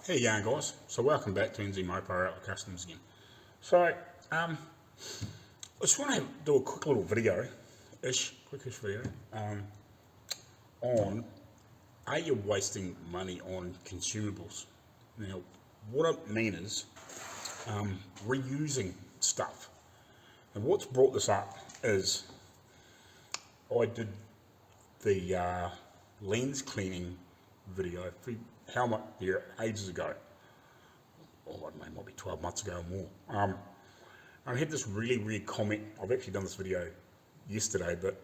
How you going, guys? So welcome back to NZ Outlaw Kustoms again. So I just want to do a quick little video-ish, quickish video on are you wasting money on consumables? Now, what I mean is reusing stuff. And what's brought this up is I did the lens cleaning video for how much here ages ago. Oh, I don't know, might be 12 months ago or more. I had this really comment. I've actually done this video yesterday, but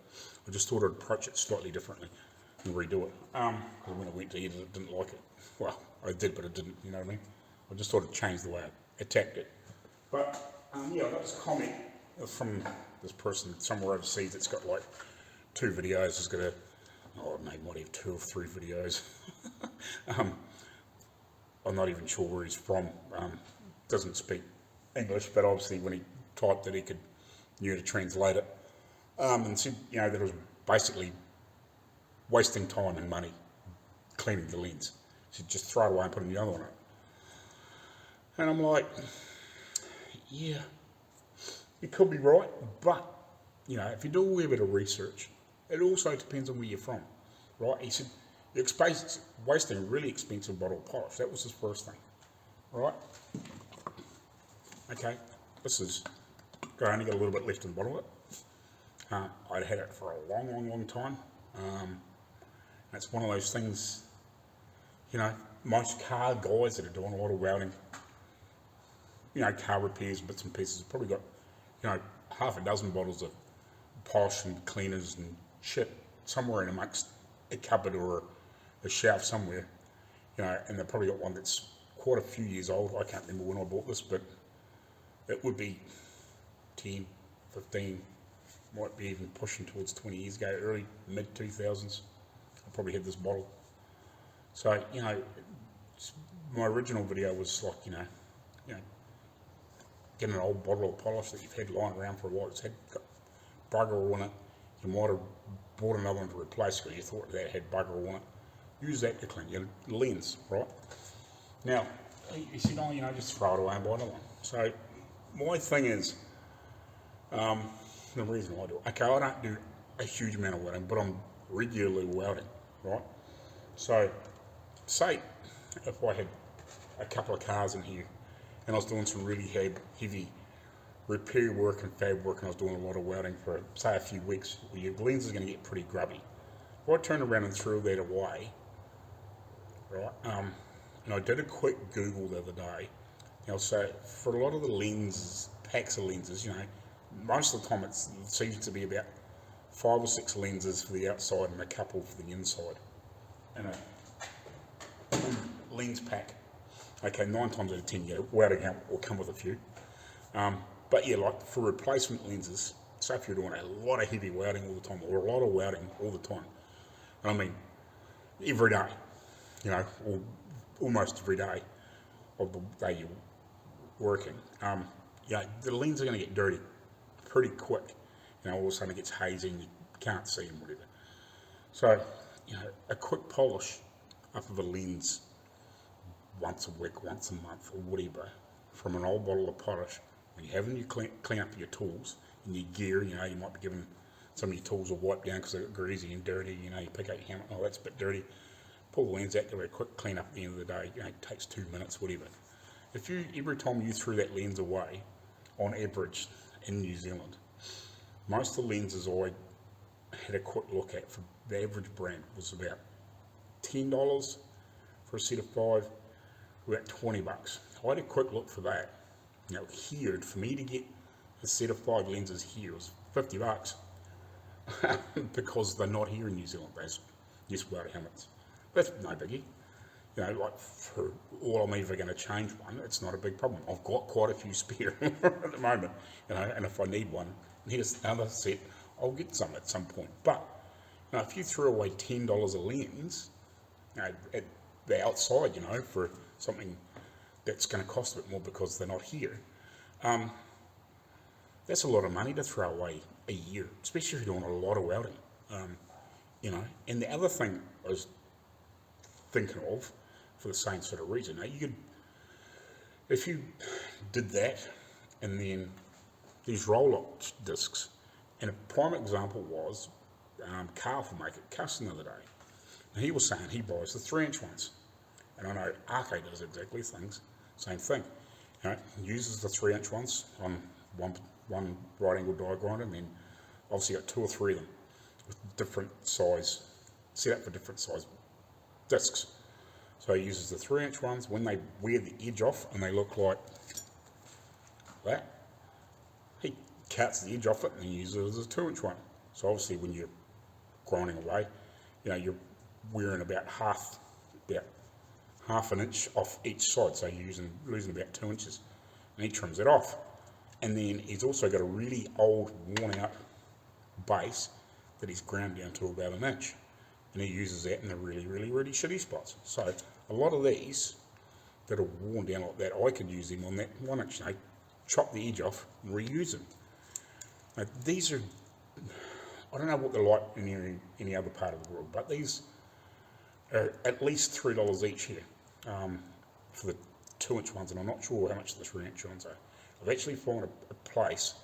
I just thought I'd approach it slightly differently and redo it. Because when I went to edit it, didn't like it. Well, I did, but I didn't, you know what I mean? I just thought I'd change the way I attacked it. But yeah, I got this comment from this person somewhere overseas that's got like 2 videos. It's got a, oh, maybe might have 2 or 3 videos. I'm not even sure where he's from. Doesn't speak English, but obviously when he typed it, he knew to translate it. And said, you know, that it was basically wasting time and money cleaning the lens. So just throw it away and put a new other one on it. And I'm like, yeah, you could be right, but you know, if you do a wee bit of research, it also depends on where you're from, right? He said you're wasting a really expensive bottle of polish. That was his first thing, right? Okay, this is, I only got a little bit left in the bottle of it. I'd had it for a long time. It's one of those things, you know, most car guys that are doing a lot of welding, you know, car repairs, bits and pieces, have probably got, you know, half a dozen bottles of polish and cleaners and shit somewhere in amongst a cupboard or a shelf somewhere, you know, and they've probably got one that's quite a few years old. I can't remember when I bought this, but it would be 10, 15, might be even pushing towards 20 years ago, early, mid-2000s. I probably had this bottle. So, you know, my original video was like, you know, get an old bottle of polish that you've had lying around for a while. It's got bugger on it. You might have bought another one to replace because you thought that had bugger on it. Use that to clean your lens, right? Now, you said, oh, you know, just throw it away and buy another one. So, my thing is, the reason I do it, okay, I don't do a huge amount of welding, but I'm regularly welding, right? So, say if I had a couple of cars in here and I was doing some really heavy repair work and fab work, and I was doing a lot of welding for, say, a few weeks, well, your lens is going to get pretty grubby. If I turn around and threw that away, right, and I did a quick Google the other day, you know, so for a lot of the lenses, packs of lenses, you know, most of the time it seems to be about 5 or 6 lenses for the outside and a couple for the inside. And a lens pack, okay, 9 times out of 10, yeah, welding out will come with a few. But yeah, like for replacement lenses, so if you're doing a lot of heavy welding all the time, or a lot of welding all the time, I mean, every day, you know, or almost every day of the day you're working, yeah, the lens are going to get dirty pretty quick. You know, all of a sudden it gets hazy and you can't see them, whatever. So, you know, a quick polish up of a lens once a week, once a month, or whatever, from an old bottle of polish, when you're having you clean up your tools and your gear, you know, you might be giving some of your tools a wipe down because they're greasy and dirty, you know, you pick out your helmet, oh, that's a bit dirty, pull the lens out, give it a quick clean up at the end of the day, you know, it takes 2 minutes, whatever. If you, every time you threw that lens away, on average, in New Zealand, most of the lenses I had a quick look at for the average brand was about $10 for a set of 5, about $20. I had a quick look for that. Now here, for me to get a set of 5 lenses here was $50 because they're not here in New Zealand, those yes welded helmets. That's no biggie. You know, like for all I'm ever going to change one, it's not a big problem. I've got quite a few spare at the moment, you know, and if I need one, here's another set, I'll get some at some point. But you know, if you threw away $10 a lens, you know, at the outside, you know, for something that's going to cost a bit more because they're not here, that's a lot of money to throw away a year, especially if you're doing a lot of welding. You know, and the other thing I was thinking of for the same sort of reason. Now you could, if you did that, and then these roll-up discs, and a prime example was Carl from Kuston the other day. And he was saying he buys the 3-inch ones, and I know Arco does exactly same thing. You know, uses the 3-inch ones on one right angle die grinder, and then obviously got 2 or 3 of them with different size, set up for different size discs. So he uses the 3-inch ones. When they wear the edge off and they look like that, he cuts the edge off it and uses it as a 2-inch one. So obviously when you're grinding away, you know, you're wearing about half an inch off each side, so you're losing about 2 inches, and he trims it off. And then he's also got a really old, worn out base that he's ground down to about 1 inch, and he uses that in the really, really, really shitty spots. So a lot of these that are worn down like that, I could use them on that 1 inch, you know, chop the edge off and reuse them. Now, these are, I don't know what they're like in any other part of the world, but these are at least $3 each here for the 2-inch ones, and I'm not sure how much the 3-inch ones are. I've actually found a place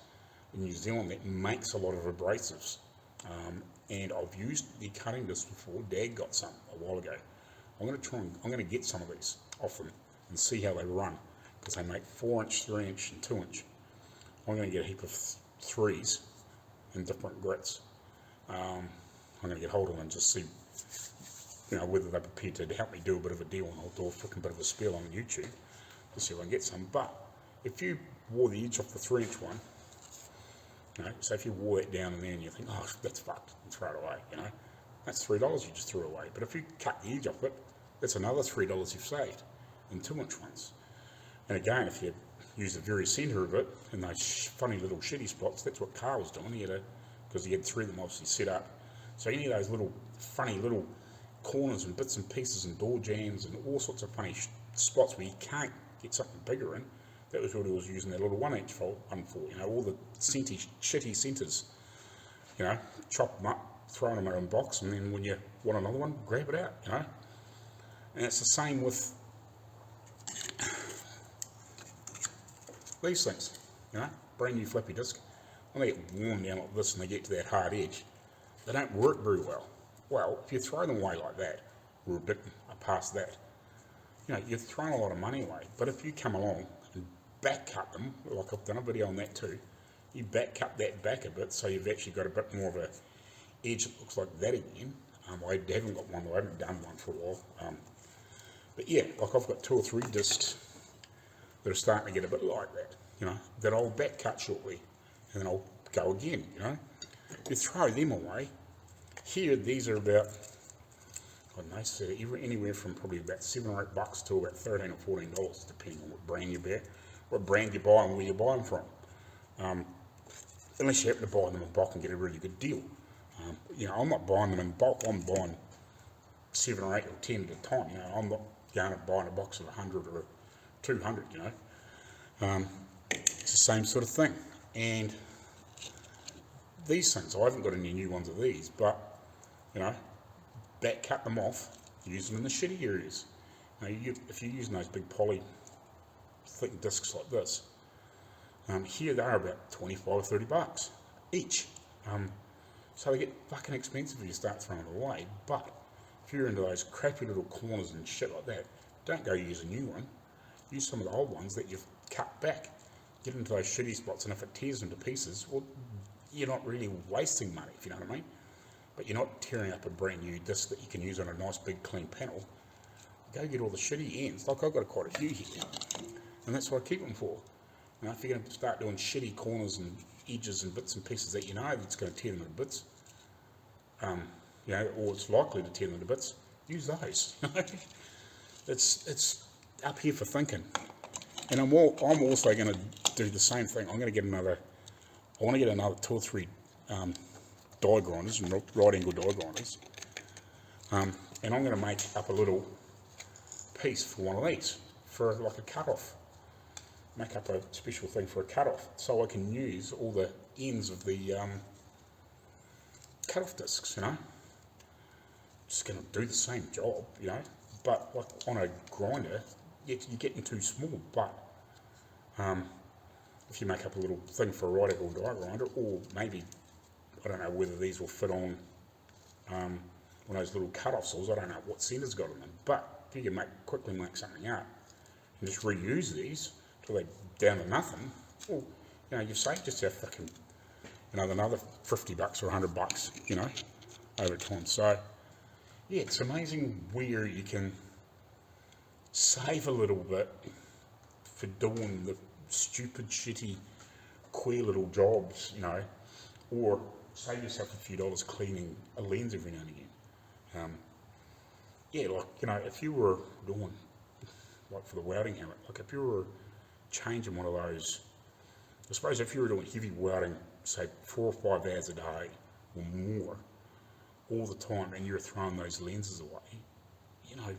in New Zealand that makes a lot of abrasives, and I've used the cutting discs before. Dad got some a while ago. I'm going to get some of these off them and see how they run, because they make 4-inch, 3-inch, and 2-inch. I'm going to get a heap of 3s in different grits. I'm going to get hold of them and just see, you know, whether they're prepared to help me do a bit of a deal, and I'll do a freaking bit of a spiel on YouTube to see if I can get some. But if you wore the edge off the 3-inch one, you know, so if you wore it down in there and you think, oh, that's fucked, and throw it away, you know, that's $3 you just threw away. But if you cut the edge off it, that's another $3 you've saved in 2-inch ones. And again, if you use the very centre of it in those funny little shitty spots, that's what Carl was doing. Because he had 3 of them obviously set up. So any of those little funny little corners and bits and pieces and door jams and all sorts of funny spots where you can't get something bigger in, that was what he was using that little 1-inch one for. You know, all the shitty centres, you know, chop them up, throw them in a box, and then when you want another one, grab it out, you know. And it's the same with these things, you know, brand new flippy disc. When they get worn down like this and they get to that hard edge, they don't work very well. Well, if you throw them away like that, or a bit past that, you know, you're throwing a lot of money away. But if you come along and back cut them, like I've done a video on that too, you back cut that back a bit, so you've actually got a bit more of a edge that looks like that again. I haven't got one, I haven't done one for a while. But yeah, like I've got 2 or 3 discs that are starting to get a bit like that, you know, that I'll back cut shortly, and then I'll go again, you know. You throw them away. Here, these are about, I don't know, so anywhere from probably about $7 or $8 to about $13 or $14, depending on what brand you buy and where you buy them from. Unless you happen to buy them in bulk and get a really good deal. You know, I'm not buying them in bulk. I'm buying 7 or 8 or 10 at a time. You know, I'm not going and buying a box of 100 or 200. You know, it's the same sort of thing. And these things, I haven't got any new ones of these, but you know, back cut them off, use them in the shitty areas. Now, if you're using those big poly thick discs like this, here they are about 25 or 30 bucks each. So they get fucking expensive if you start throwing it away. But if you're into those crappy little corners and shit like that, don't go use a new one. Use some of the old ones that you've cut back. Get into those shitty spots, and if it tears them to pieces, well, you're not really wasting money, if you know what I mean. But you're not tearing up a brand new disc that you can use on a nice big clean panel. Go get all the shitty ends. Like I've got quite a few here, and that's what I keep them for. Now, if you're going to start doing shitty corners and edges and bits and pieces that you know that's going to tear them to bits, you know, or it's likely to tear them to bits, use those. It's up here for thinking. And I'm also going to do the same thing. I want to get another 2 or 3 die grinders, and right angle die grinders, and I'm going to make up a little piece for one of these for like a cut-off. Make up a special thing for a cut-off, so I can use all the ends of the cut-off discs, you know. Just going to do the same job, you know, but like on a grinder, you're getting too small. But if you make up a little thing for a right angle die grinder, or maybe, I don't know whether these will fit on one of those little cut-off saws. I don't know what center's got on them, but if you can quickly make something up and just reuse these till they're down to nothing, well, you know, you've saved yourself fucking, you know, another $50 or $100, you know, over time. So yeah, it's amazing where you can save a little bit for doing the stupid, shitty, queer little jobs, you know, or save yourself a few dollars cleaning a lens every now and again. Yeah, like, you know, if you were doing, like for the welding helmet, like if you were changing one of those, I suppose if you were doing heavy welding, say 4 or 5 hours a day or more, all the time, and you're throwing those lenses away, you know,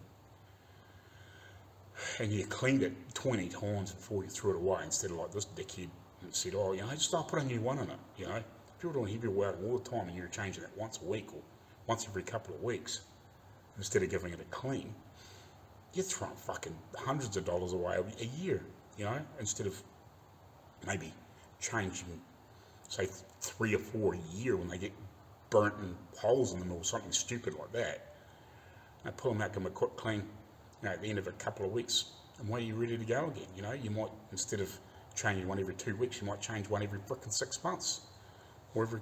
and you cleaned it 20 times before you threw it away, instead of like this dickhead and said, oh, you know, just I'll put a new one in it, you know. If you're doing heavy welding all the time and you're changing it once a week or once every couple of weeks, instead of giving it a clean, you're throwing fucking hundreds of dollars away a year, you know, instead of maybe changing, say, 3 or 4 a year when they get burnt and holes in them or something stupid like that. And pull them out, give them a quick clean, you know, at the end of a couple of weeks, and when you're ready to go again, you know, you might, instead of changing one every 2 weeks, you might change one every frickin' 6 months, or every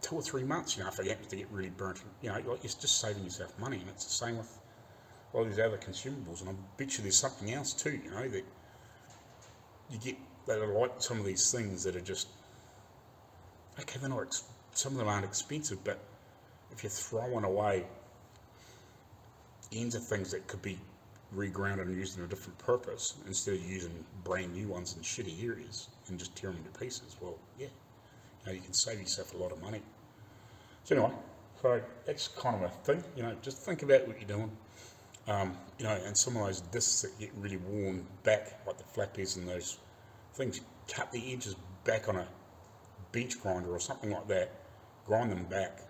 2 or 3 months, you know, if it happens to get really burnt, you know, like, it's just saving yourself money. And it's the same with all these other consumables, and I bet you there's something else too, you know, that you get, that are like some of these things that are just, okay, they're not, some of them aren't expensive, but if you're throwing away ends of things that could be regrounded and used in a different purpose, instead of using brand new ones in shitty areas and just tearing them to pieces, well, yeah, you know, you can save yourself a lot of money. So anyway, so that's kind of a thing, you know, just think about what you're doing. You know, and some of those discs that get really worn back, like the flappies and those things, cut the edges back on a bench grinder or something like that, grind them back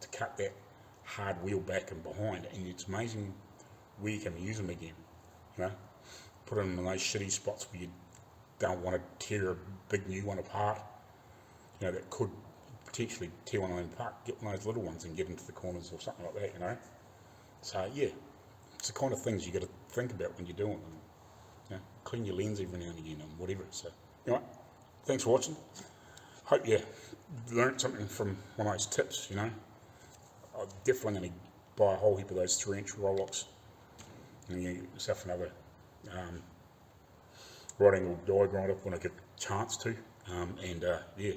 to cut that hard wheel back and behind, and it's amazing where you can use them again, you know, put them in those shitty spots where you don't want to tear a big new one apart, you know, that could potentially tear one of them apart, get one of those little ones and get into the corners or something like that, you know. So yeah, it's the kind of things you got to think about when you're doing them. You know, clean your lens every now and again and whatever. So anyway, thanks for watching. Hope you learnt something from one of those tips, you know. I'm definitely going to buy a whole heap of those 3-inch Rolex and get yourself another right angle die grinder when I get a chance to. Yeah,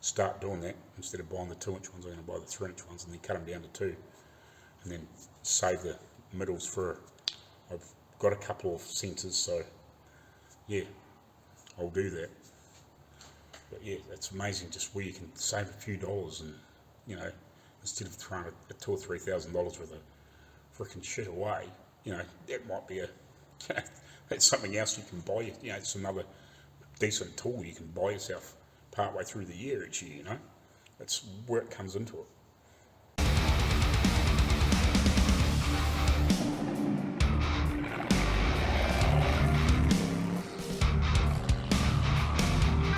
start doing that. Instead of buying the 2-inch ones, I'm going to buy the 3-inch ones and then cut them down to 2, and then save the middles for, I've got a couple of sensors, so yeah, I'll do that. But yeah, it's amazing just where you can save a few dollars, and you know, instead of throwing a $2,000 or $3,000 worth of freaking shit away, you know, that might be a, that's something else you can buy, you know, it's another decent tool you can buy yourself partway through the year each year, you know. That's where it comes into it.